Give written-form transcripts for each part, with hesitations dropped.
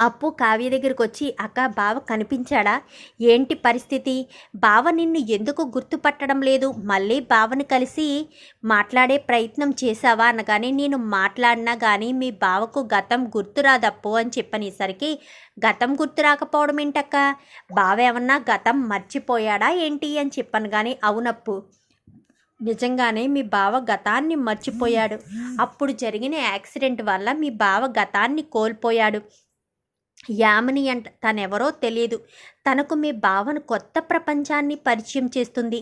అప్పు కావ్య దగ్గరికి వచ్చి, అక్క బావ కనిపించాడా, ఏంటి పరిస్థితి, బావ నిన్ను ఎందుకు గుర్తుపట్టడం లేదు, మళ్ళీ బావని కలిసి మాట్లాడే ప్రయత్నం చేశావా అనగానే, నేను మాట్లాడినా కానీ మీ బావకు గతం గుర్తురాదప్పు అని చెప్పనేసరికి, గతం గుర్తు రాకపోవడం ఏంటక్క, బావ ఏమన్నా గతం మర్చిపోయాడా ఏంటి అని చెప్పాను. కానీ అవునప్పు, నిజంగానే మీ బావ గతాన్ని మర్చిపోయాడు. అప్పుడు జరిగిన యాక్సిడెంట్ వల్ల మీ బావ గతాన్ని కోల్పోయాడు. యామిని అంట తనెవరో తెలియదు, తనకు మీ బావను కొత్త ప్రపంచాన్ని పరిచయం చేస్తుంది.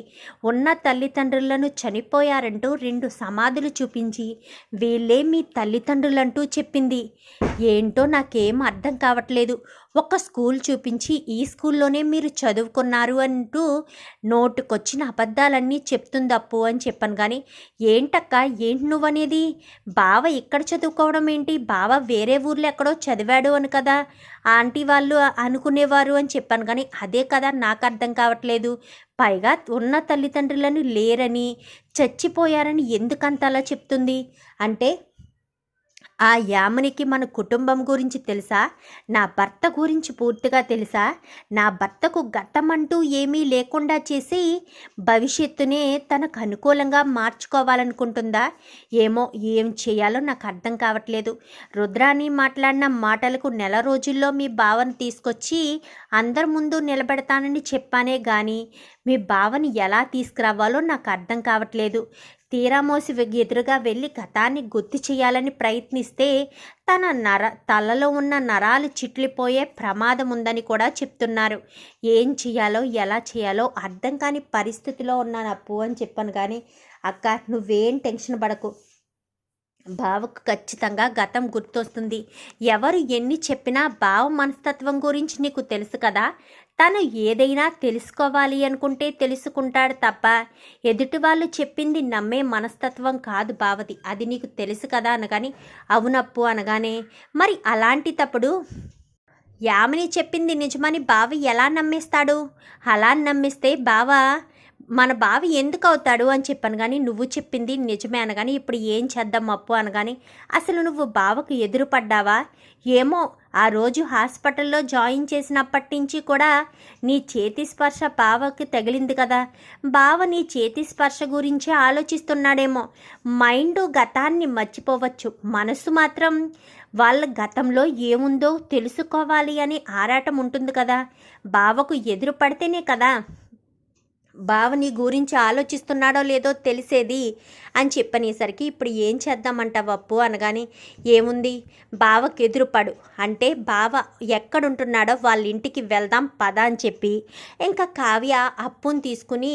ఉన్న తల్లిదండ్రులను చనిపోయారంటూ 2 సమాధులు చూపించి వీళ్ళే మీ తల్లిదండ్రులంటూ చెప్పింది. ఏంటో నాకేం అర్థం కావట్లేదు. ఒక స్కూల్ చూపించి ఈ స్కూల్లోనే మీరు చదువుకున్నారు అంటూ నోటుకొచ్చిన అబద్ధాలన్నీ చెప్తుందప్పు అని చెప్పాను. కానీ ఏంటక్క, ఏంటి నువ్వనేది, బావ ఇక్కడ చదువుకోవడం ఏంటి, బావ వేరే ఊర్లో ఎక్కడో చదివాడు అని కదా ఆంటీ వాళ్ళు అనుకునేవారు అని చెప్పాను. కానీ అదే కదా నాకు అర్థం కావట్లేదు. పైగా ఉన్న తల్లిదండ్రులను లేరని, చచ్చిపోయారని ఎందుకంతలా చెప్తుంది అంటే, ఆ యామినికి మన కుటుంబం గురించి తెలుసా, నా భర్త గురించి పూర్తిగా తెలుసా, నా భర్తకు గతం అంటూ ఏమీ లేకుండా చేసి భవిష్యత్తునే తనకు అనుకూలంగా మార్చుకోవాలనుకుంటుందా, ఏమో ఏం చేయాలో నాకు అర్థం కావట్లేదు. రుద్రాని మాట్లాడిన మాటలకు నెల రోజుల్లో మీ బావను తీసుకొచ్చి అందరి ముందు నిలబెడతానని చెప్పానే కానీ మీ బావని ఎలా తీసుకురావాలో నాకు అర్థం కావట్లేదు. తీరామోసి ఎదురుగా వెళ్ళి గతాన్ని గుర్తు చేయాలని ప్రయత్నిస్తే తలలో ఉన్న నరాలు చిట్లిపోయే ప్రమాదం ఉందని కూడా చెప్తున్నారు. ఏం చేయాలో ఎలా చేయాలో అర్థం కాని పరిస్థితిలో ఉన్నాను అప్పు అని చెప్పాను. కానీ అక్క నువ్వేం టెన్షన్ పడకు, బావకు ఖచ్చితంగా గతం గుర్తొస్తుంది. ఎవరు ఎన్ని చెప్పినా బావ మనస్తత్వం గురించి నీకు తెలుసు కదా, తను ఏదైనా తెలుసుకోవాలి అనుకుంటే తెలుసుకుంటాడు తప్ప ఎదుటి వాళ్ళు చెప్పింది నమ్మే మనస్తత్వం కాదు బావది, అది నీకు తెలుసు కదా అనగాని, అవునప్పు అనగానే, మరి అలాంటి తప్పుడు యామిని చెప్పింది నిజమని బావ ఎలా నమ్మేస్తాడు, అలా నమ్మిస్తే మన బావ ఎందుకు అవుతాడు అని చెప్పాను. కానీ నువ్వు చెప్పింది నిజమే అనగాని, ఇప్పుడు ఏం చేద్దాం అప్పు అనగాని, అసలు నువ్వు బావకు ఎదురుపడ్డావా ఏమో, ఆ రోజు హాస్పిటల్లో జాయిన్ చేసినప్పటి నుంచి కూడా నీ చేతి స్పర్శ బావకి తగిలింది కదా, బావ నీ చేతి స్పర్శ గురించి ఆలోచిస్తున్నాడేమో. మైండ్ గతాన్ని మర్చిపోవచ్చు, మనసు మాత్రం వాళ్ళ గతంలో ఏముందో తెలుసుకోవాలి అని ఆరాటం ఉంటుంది కదా, బావకు ఎదురు పడితేనే కదా బావ నీ గురించి ఆలోచిస్తున్నాడో లేదో తెలిసేది అని చెప్పనేసరికి, ఇప్పుడు ఏం చేద్దామంటావు అప్పు అనగానే, ఏముంది బావకు ఎదురుపడు అంటే బావ ఎక్కడుంటున్నాడో వాళ్ళ ఇంటికి వెళ్దాం పద అని చెప్పి ఇంకా కావ్య అప్పుని తీసుకుని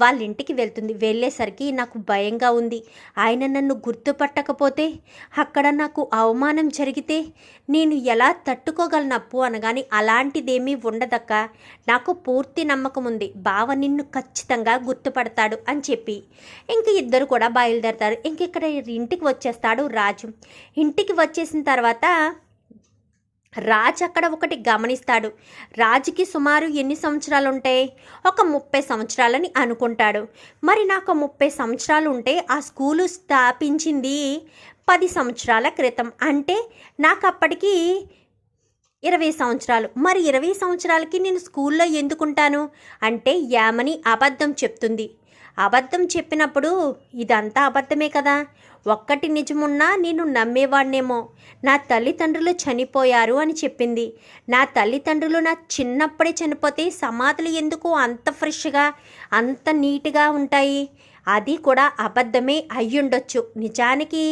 వాళ్ళ ఇంటికి వెళ్తుంది. వెళ్ళేసరికి నాకు భయంగా ఉంది, ఆయన నన్ను గుర్తుపట్టకపోతే, అక్కడ నాకు అవమానం జరిగితే నేను ఎలా తట్టుకోగలను అప్పు అనగాని, అలాంటిదేమీ ఉండదక్క, నాకు పూర్తి నమ్మకం ఉంది, బావ నిన్ను ఖచ్చితంగా గుర్తుపడతాడు అని చెప్పి ఇంక ఇద్దరు కూడా బయలుదేరతారు. ఇంక ఇక్కడ ఇంటికి వచ్చేస్తాడు రాజు. ఇంటికి వచ్చేసిన తర్వాత రాజు అక్కడ ఒకటి గమనిస్తాడు. రాజుకి సుమారు ఎన్ని సంవత్సరాలు ఉంటాయి, ఒక 30 సంవత్సరాలని అనుకుంటాడు. మరి నాకు 30 సంవత్సరాలు ఉంటే ఆ స్కూలు స్థాపించింది 10 సంవత్సరాల క్రితం, అంటే నాకు అప్పటికి 20 సంవత్సరాలు. మరి 20 సంవత్సరాలకి నేను స్కూల్లో ఎందుకుంటాను అంటే, యామని అబద్ధం చెప్తుంది. అబద్ధం చెప్పినప్పుడు ఇదంతా అబద్ధమే కదా, ఒక్కటి నిజమున్నా నేను నమ్మేవాడినేమో. నా తల్లిదండ్రులు చనిపోయారు అని చెప్పింది. నా తల్లిదండ్రులు నా చిన్నప్పుడే చనిపోతే సమాధులు ఎందుకు అంత ఫ్రెష్గా అంత నీట్గా ఉంటాయి, అది కూడా అబద్ధమే అయ్యుండొచ్చు. నిజానికి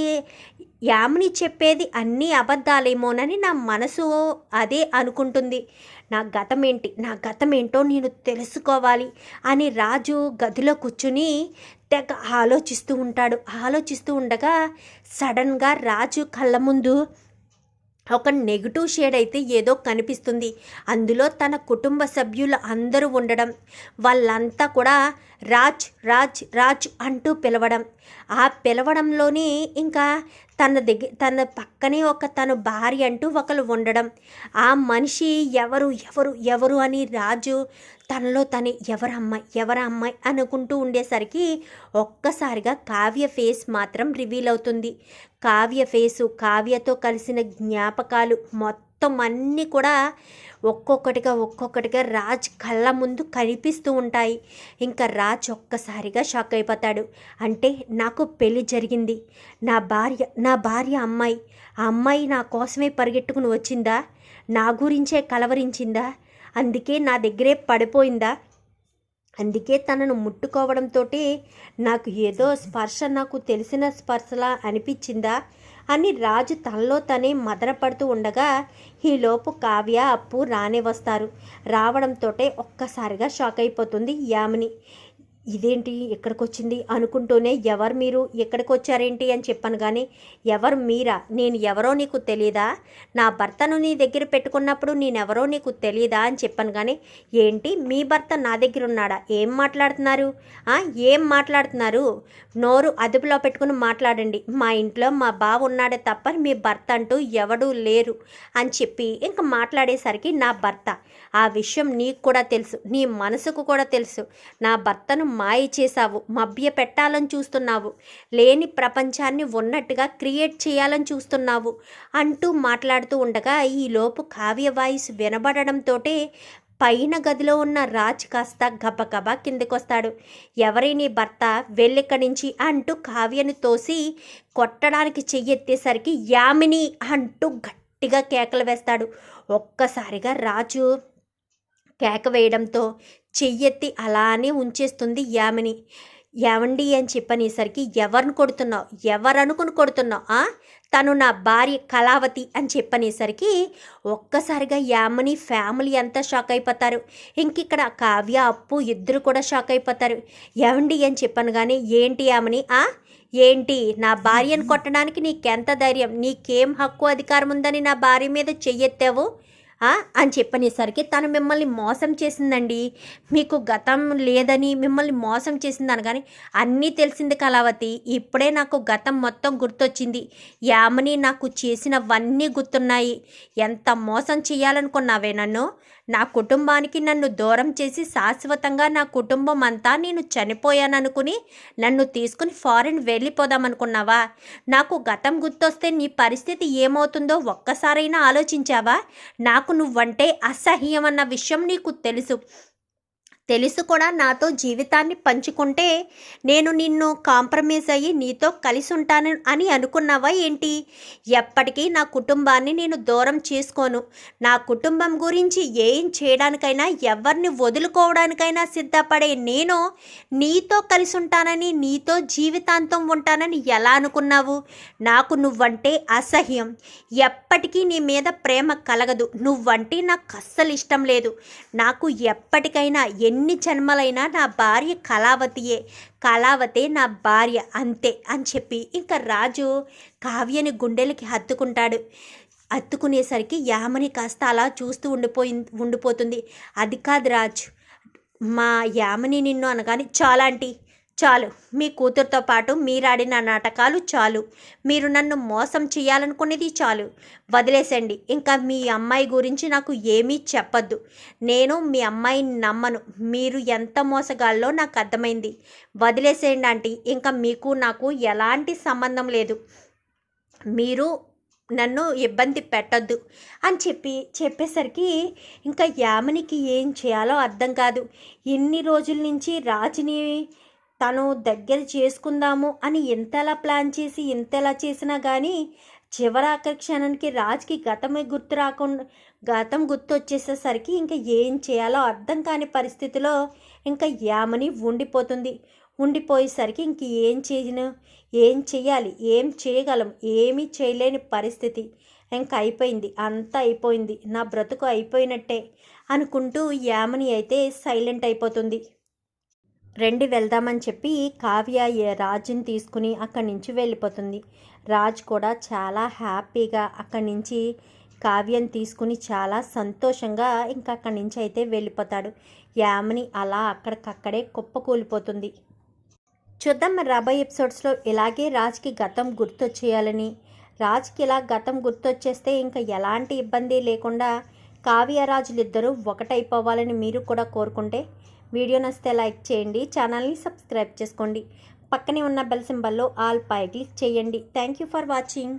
యామిని చెప్పేది అన్నీ అబద్ధాలేమోనని నా మనసు అదే అనుకుంటుంది. నా గతం ఏంటో నేను తెలుసుకోవాలి అని రాజు గదిలో కూర్చుని తెగ ఆలోచిస్తూ ఉండగా సడన్గా రాజు కళ్ళ ముందు ఒక నెగిటివ్ షేడ్ అయితే ఏదో కనిపిస్తుంది. అందులో తన కుటుంబ సభ్యులు అందరూ ఉండడం, వాళ్ళంతా కూడా రాజ్ రాజ్ రాజ్ అంటూ పిలవడం, ఆ పిలవడంలోనే ఇంకా తన పక్కనే తన భార్య అంటూ ఒకరు ఉండడం, ఆ మనిషి ఎవరు ఎవరు ఎవరు అని రాజు తనలో తనే ఎవరమ్మాయి అనుకుంటూ ఉండేసరికి ఒక్కసారిగా కావ్య ఫేస్ మాత్రం రివీల్ అవుతుంది. కావ్య ఫేసు, కావ్యతో కలిసిన జ్ఞాపకాలు మొత్తం మొత్తం అన్నీ కూడా ఒక్కొక్కటిగా రాజ్ కళ్ళ ముందు కనిపిస్తూ ఉంటాయి. ఇంకా రాజ్ ఒక్కసారిగా షాక్ అయిపోతాడు. అంటే నాకు పెళ్లి జరిగింది, నా భార్య అమ్మాయి, ఆ అమ్మాయి నా కోసమే పరిగెట్టుకుని వచ్చిందా, నా గురించే కలవరించిందా, అందుకే నా దగ్గరే పడిపోయిందా, అందుకే తనను ముట్టుకోవడంతో నాకు ఏదో స్పర్శ నాకు తెలిసిన స్పర్శలా అనిపించిందా అని రాజు తనలో తనే మదనపడుతూ ఉండగా ఈలోపు కావ్య అప్పు రానే వస్తారు. రావడంతో ఒక్కసారిగా షాక్ అయిపోతుంది యామిని. ఇదేంటి ఎక్కడికి వచ్చింది అనుకుంటూనే, ఎవరు మీరు, ఎక్కడికి వచ్చారేంటి అని చెప్పాను. కానీ ఎవరు మీరా, నేను ఎవరో నీకు తెలీదా, నా భర్తను నీ దగ్గర పెట్టుకున్నప్పుడు నేనెవరో నీకు తెలీదా అని చెప్పాను. కానీ ఏంటి మీ భర్త నా దగ్గర ఉన్నాడా, ఏం మాట్లాడుతున్నారు, నోరు అదుపులో పెట్టుకుని మాట్లాడండి, మా ఇంట్లో మా బావ ఉన్నాడే తప్ప మీ భర్త అంటూ ఎవడూ లేరు అని చెప్పి ఇంకా మాట్లాడేసరికి, నా భర్త, ఆ విషయం నీకు కూడా తెలుసు, నీ మనసుకు కూడా తెలుసు, నా భర్తను మాయ చేశావు, మభ్య పెట్టాలని చూస్తున్నావు, లేని ప్రపంచాన్ని ఉన్నట్టుగా క్రియేట్ చేయాలని చూస్తున్నావు అంటూ మాట్లాడుతూ ఉండగా ఈలోపు కావ్య వాయిస్ వినబడడంతో పైన గదిలో ఉన్న రాజ్ కాస్త గబగబా కిందకొస్తాడు. ఎవరైనా భర్త, వెళ్ళిక్కడి నుంచి అంటూ కావ్యను తోసి కొట్టడానికి చెయ్యెత్తేసరికి యామిని అంటూ గట్టిగా కేకలు వేస్తాడు. ఒక్కసారిగా రాజు కేక వేయడంతో చెయ్యెత్తి అలానే ఉంచేస్తుంది యామిని. ఏమండి అని చెప్పనేసరికి, ఎవరిని కొడుతున్నావు, ఎవరనుకుని కొడుతున్నావు, తను నా భార్య కళావతి అని చెప్పనేసరికి ఒక్కసారిగా యామిని ఫ్యామిలీ అంతా షాక్ అయిపోతారు. ఇంకిక్కడ కావ్య అప్పు ఇద్దరు కూడా షాక్ అయిపోతారు. ఏమండి అని చెప్పాను. కానీ ఏంటి యామిని, ఏంటి నా భార్యను కొట్టడానికి నీకెంత ధైర్యం, నీకేం హక్కు అధికారం ఉందని నా భార్య మీద చెయ్యెత్తావు అని చెప్పనేసరికి, తను మిమ్మల్ని మోసం చేసిందండి, మీకు గతం లేదని మిమ్మల్ని మోసం చేసిందని. కానీ అన్నీ తెలిసింది కళావతి, ఇప్పుడే నాకు గతం మొత్తం గుర్తొచ్చింది, యామిని నాకు చేసినవన్నీ గుర్తున్నాయి. ఎంత మోసం చేయాలనుకున్నావే నన్ను, నా కుటుంబానికి నన్ను దూరం చేసి శాశ్వతంగా నా కుటుంబం అంతా నేను చనిపోయాననుకుని నన్ను తీసుకుని ఫారిన్ వెళ్ళిపోదామనుకున్నావా, నాకు గతం గుర్తొస్తే నీ పరిస్థితి ఏమవుతుందో ఒక్కసారైనా ఆలోచించావా, నాకు నువ్వంటే అసహ్యం అన్న విషయం నీకు తెలుసు కూడా నాతో జీవితాన్ని పంచుకుంటే నేను నిన్ను కాంప్రమైజ్ అయ్యి నీతో కలిసి ఉంటాను అని అనుకున్నావా ఏంటి, ఎప్పటికీ నా కుటుంబాన్ని నేను దూరం చేసుకోను, నా కుటుంబం గురించి ఏం చేయడానికైనా ఎవరిని వదులుకోవడానికైనా సిద్ధపడే నేను నీతో కలిసి ఉంటానని, నీతో జీవితాంతం ఉంటానని ఎలా అనుకున్నావు, నాకు నువ్వంటే అసహ్యం, ఎప్పటికీ నీ మీద ప్రేమ కలగదు, నువ్వంటే నాకు అస్సలు ఇష్టం లేదు, నాకు ఎప్పటికైనా ఎన్ని జన్మలైనా నా భార్య కళావతే నా భార్య అంతే అని చెప్పి ఇంకా రాజు కావ్యని గుండెలకి హత్తుకునేసరికి యామిని కాస్త అలా చూస్తూ ఉండిపోతుంది. అది కాదు రాజ్, మా యామిని నిన్ను అనగానే, చాలు, మీ కూతురుతో పాటు మీరాడిన నాటకాలు చాలు, మీరు నన్ను మోసం చేయాలనుకునేది చాలు, వదిలేసండి, ఇంకా మీ అమ్మాయి గురించి నాకు ఏమీ చెప్పద్దు, నేను మీ అమ్మాయిని నమ్మను, మీరు ఎంత మోసగాళ్ళో నాకు అర్థమైంది, వదిలేసేయండి ఆంటీ, ఇంకా మీకు నాకు ఎలాంటి సంబంధం లేదు, మీరు నన్ను ఇబ్బంది పెట్టద్దు అని చెప్పేసరికి ఇంకా యామినికి ఏం చేయాలో అర్థం కాదు. ఇన్ని రోజుల నుంచి రాజుని తను దగ్గర చేసుకుందాము అని ఎంతలా ప్లాన్ చేసి ఎంతలా చేసినా కానీ చివరాఖరి క్షణానికి రాజ్కి గతం గుర్తొచ్చేసేసరికి ఇంకా ఏం చేయాలో అర్థం కాని పరిస్థితిలో ఇంకా యామిని ఉండిపోయేసరికి ఇంక ఏం చేయాలి, ఏం చేయగలం, ఏమీ చేయలేని పరిస్థితి, ఇంకా అయిపోయింది, అంతా అయిపోయింది, నా బ్రతుకు అయిపోయినట్టే అనుకుంటూ యామిని అయితే సైలెంట్ అయిపోతుంది. రెండి వెళ్దామని చెప్పి కావ్య రాజుని తీసుకుని అక్కడి నుంచి వెళ్ళిపోతుంది. రాజ్ కూడా చాలా హ్యాపీగా అక్కడి నుంచి కావ్యని తీసుకుని చాలా సంతోషంగా ఇంకా అక్కడి నుంచి అయితే వెళ్ళిపోతాడు. యామిని అలా అక్కడికక్కడే కుప్పకూలిపోతుంది. చూద్దాం మరి రాబోయే ఎపిసోడ్స్లో ఇలాగే రాజ్కి గతం గుర్తొచ్చేయాలని, రాజ్కి ఇలా గతం గుర్తొచ్చేస్తే ఇంకా ఎలాంటి ఇబ్బంది లేకుండా కావ్య రాజులిద్దరూ ఒకటైపోవాలని మీరు కూడా కోరుకుంటే వీడియో నచ్చితే లైక్ చేయండి, ఛానల్ని సబ్స్క్రైబ్ చేసుకోండి, పక్కనే ఉన్న బెల్ సింబల్లో ఆల్ పై క్లిక్ చేయండి. Thank you for watching.